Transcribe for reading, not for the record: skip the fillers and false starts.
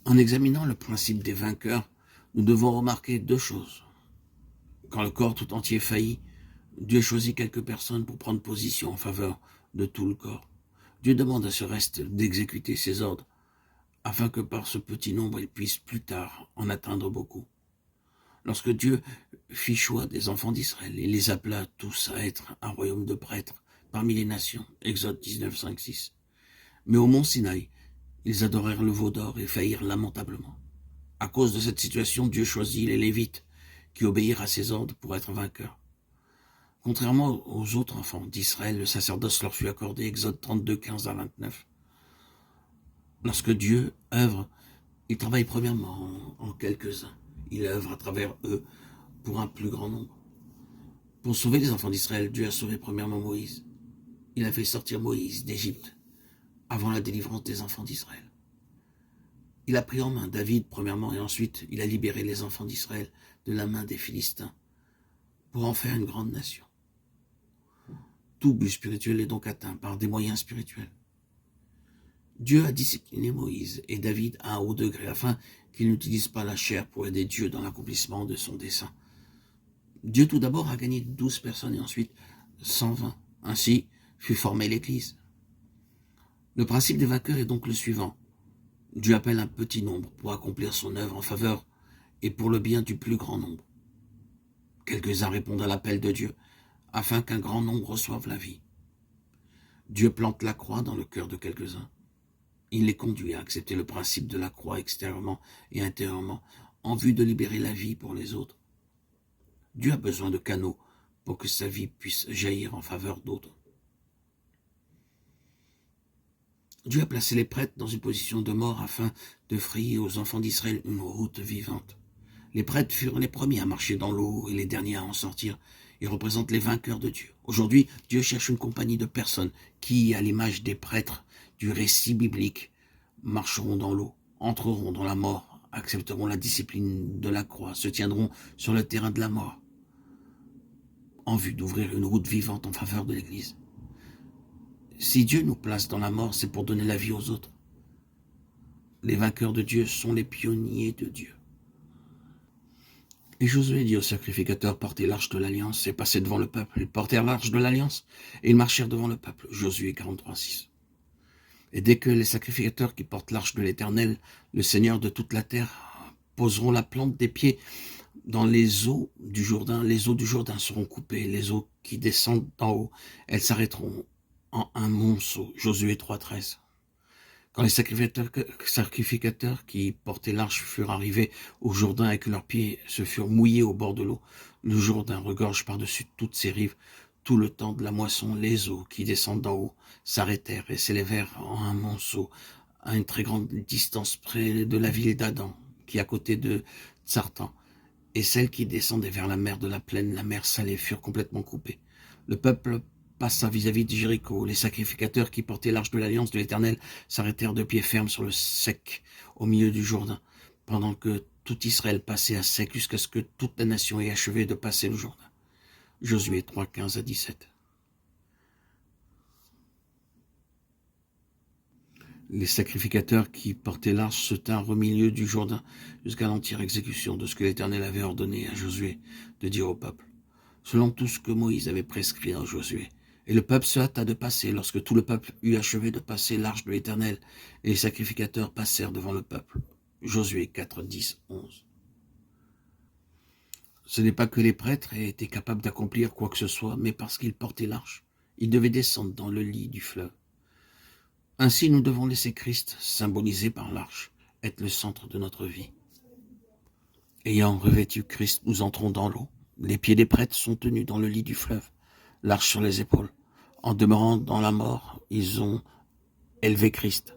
En examinant le principe des vainqueurs, nous devons remarquer deux choses. Quand le corps tout entier faillit, Dieu choisit quelques personnes pour prendre position en faveur de tout le corps. Dieu demande à ce reste d'exécuter ses ordres, afin que par ce petit nombre, il puisse plus tard en atteindre beaucoup. Lorsque Dieu fit choix des enfants d'Israël, il les appela tous à être un royaume de prêtres parmi les nations. Exode 19, 5, 6. Mais au mont Sinaï, ils adorèrent le veau d'or et faillirent lamentablement. À cause de cette situation, Dieu choisit les Lévites qui obéirent à ses ordres pour être vainqueurs. Contrairement aux autres enfants d'Israël, le sacerdoce leur fut accordé, Exode 32, 15 à 29. Lorsque Dieu œuvre, il travaille premièrement en quelques-uns. Il œuvre à travers eux pour un plus grand nombre. Pour sauver les enfants d'Israël, Dieu a sauvé premièrement Moïse. Il a fait sortir Moïse d'Égypte avant la délivrance des enfants d'Israël. Il a pris en main David premièrement et ensuite il a libéré les enfants d'Israël de la main des Philistins pour en faire une grande nation. Tout but spirituel est donc atteint par des moyens spirituels. Dieu a discipliné Moïse et David à un haut degré afin qu'ils n'utilisent pas la chair pour aider Dieu dans l'accomplissement de son dessein. Dieu tout d'abord a gagné 12 personnes et ensuite 120. Ainsi fut formée l'Église. Le principe des vainqueurs est donc le suivant. Dieu appelle un petit nombre pour accomplir son œuvre en faveur et pour le bien du plus grand nombre. Quelques-uns répondent à l'appel de Dieu afin qu'un grand nombre reçoive la vie. Dieu plante la croix dans le cœur de quelques-uns. Il les conduit à accepter le principe de la croix extérieurement et intérieurement en vue de libérer la vie pour les autres. Dieu a besoin de canaux pour que sa vie puisse jaillir en faveur d'autres. Dieu a placé les prêtres dans une position de mort afin de frayer aux enfants d'Israël une route vivante. Les prêtres furent les premiers à marcher dans l'eau et les derniers à en sortir. Ils représentent les vainqueurs de Dieu. Aujourd'hui, Dieu cherche une compagnie de personnes qui, à l'image des prêtres du récit biblique, marcheront dans l'eau, entreront dans la mort, accepteront la discipline de la croix, se tiendront sur le terrain de la mort, en vue d'ouvrir une route vivante en faveur de l'Église. Si Dieu nous place dans la mort, c'est pour donner la vie aux autres. Les vainqueurs de Dieu sont les pionniers de Dieu. Et Josué dit aux sacrificateurs, portez l'arche de l'Alliance et passez devant le peuple. Ils portèrent l'arche de l'Alliance et ils marchèrent devant le peuple. Josué 43, 6. Et dès que les sacrificateurs qui portent l'arche de l'Éternel, le Seigneur de toute la terre, poseront la plante des pieds dans les eaux du Jourdain seront coupées. Les eaux qui descendent d'en haut, elles s'arrêteront en un monceau. Josué 3, 13. Quand les sacrificateurs qui portaient l'arche furent arrivés au Jourdain et que leurs pieds se furent mouillés au bord de l'eau, le Jourdain regorge par-dessus toutes ses rives. Tout le temps de la moisson, les eaux qui descendent d'en haut s'arrêtèrent et s'élevèrent en un monceau à une très grande distance près de la ville d'Adam, qui est à côté de Tsartan. Et celles qui descendaient vers la mer de la plaine, la mer Salée, furent complètement coupées. Le peuple passa vis-à-vis de Jéricho. Les sacrificateurs qui portaient l'arche de l'Alliance de l'Éternel s'arrêtèrent de pied ferme sur le sec, au milieu du Jourdain, pendant que tout Israël passait à sec jusqu'à ce que toute la nation ait achevé de passer le Jourdain. Josué 3, 15 à 17. Les sacrificateurs qui portaient l'arche se tinrent au milieu du Jourdain jusqu'à l'entière exécution de ce que l'Éternel avait ordonné à Josué de dire au peuple, selon tout ce que Moïse avait prescrit à Josué. Et le peuple se hâta de passer. Lorsque tout le peuple eut achevé de passer l'arche de l'Éternel, et les sacrificateurs passèrent devant le peuple. Josué 4, 10, 11. Ce n'est pas que les prêtres aient été capables d'accomplir quoi que ce soit, mais parce qu'ils portaient l'arche. Ils devaient descendre dans le lit du fleuve. Ainsi, nous devons laisser Christ, symbolisé par l'arche, être le centre de notre vie. Ayant revêtu Christ, nous entrons dans l'eau. Les pieds des prêtres sont tenus dans le lit du fleuve, l'arche sur les épaules. En demeurant dans la mort, ils ont élevé Christ.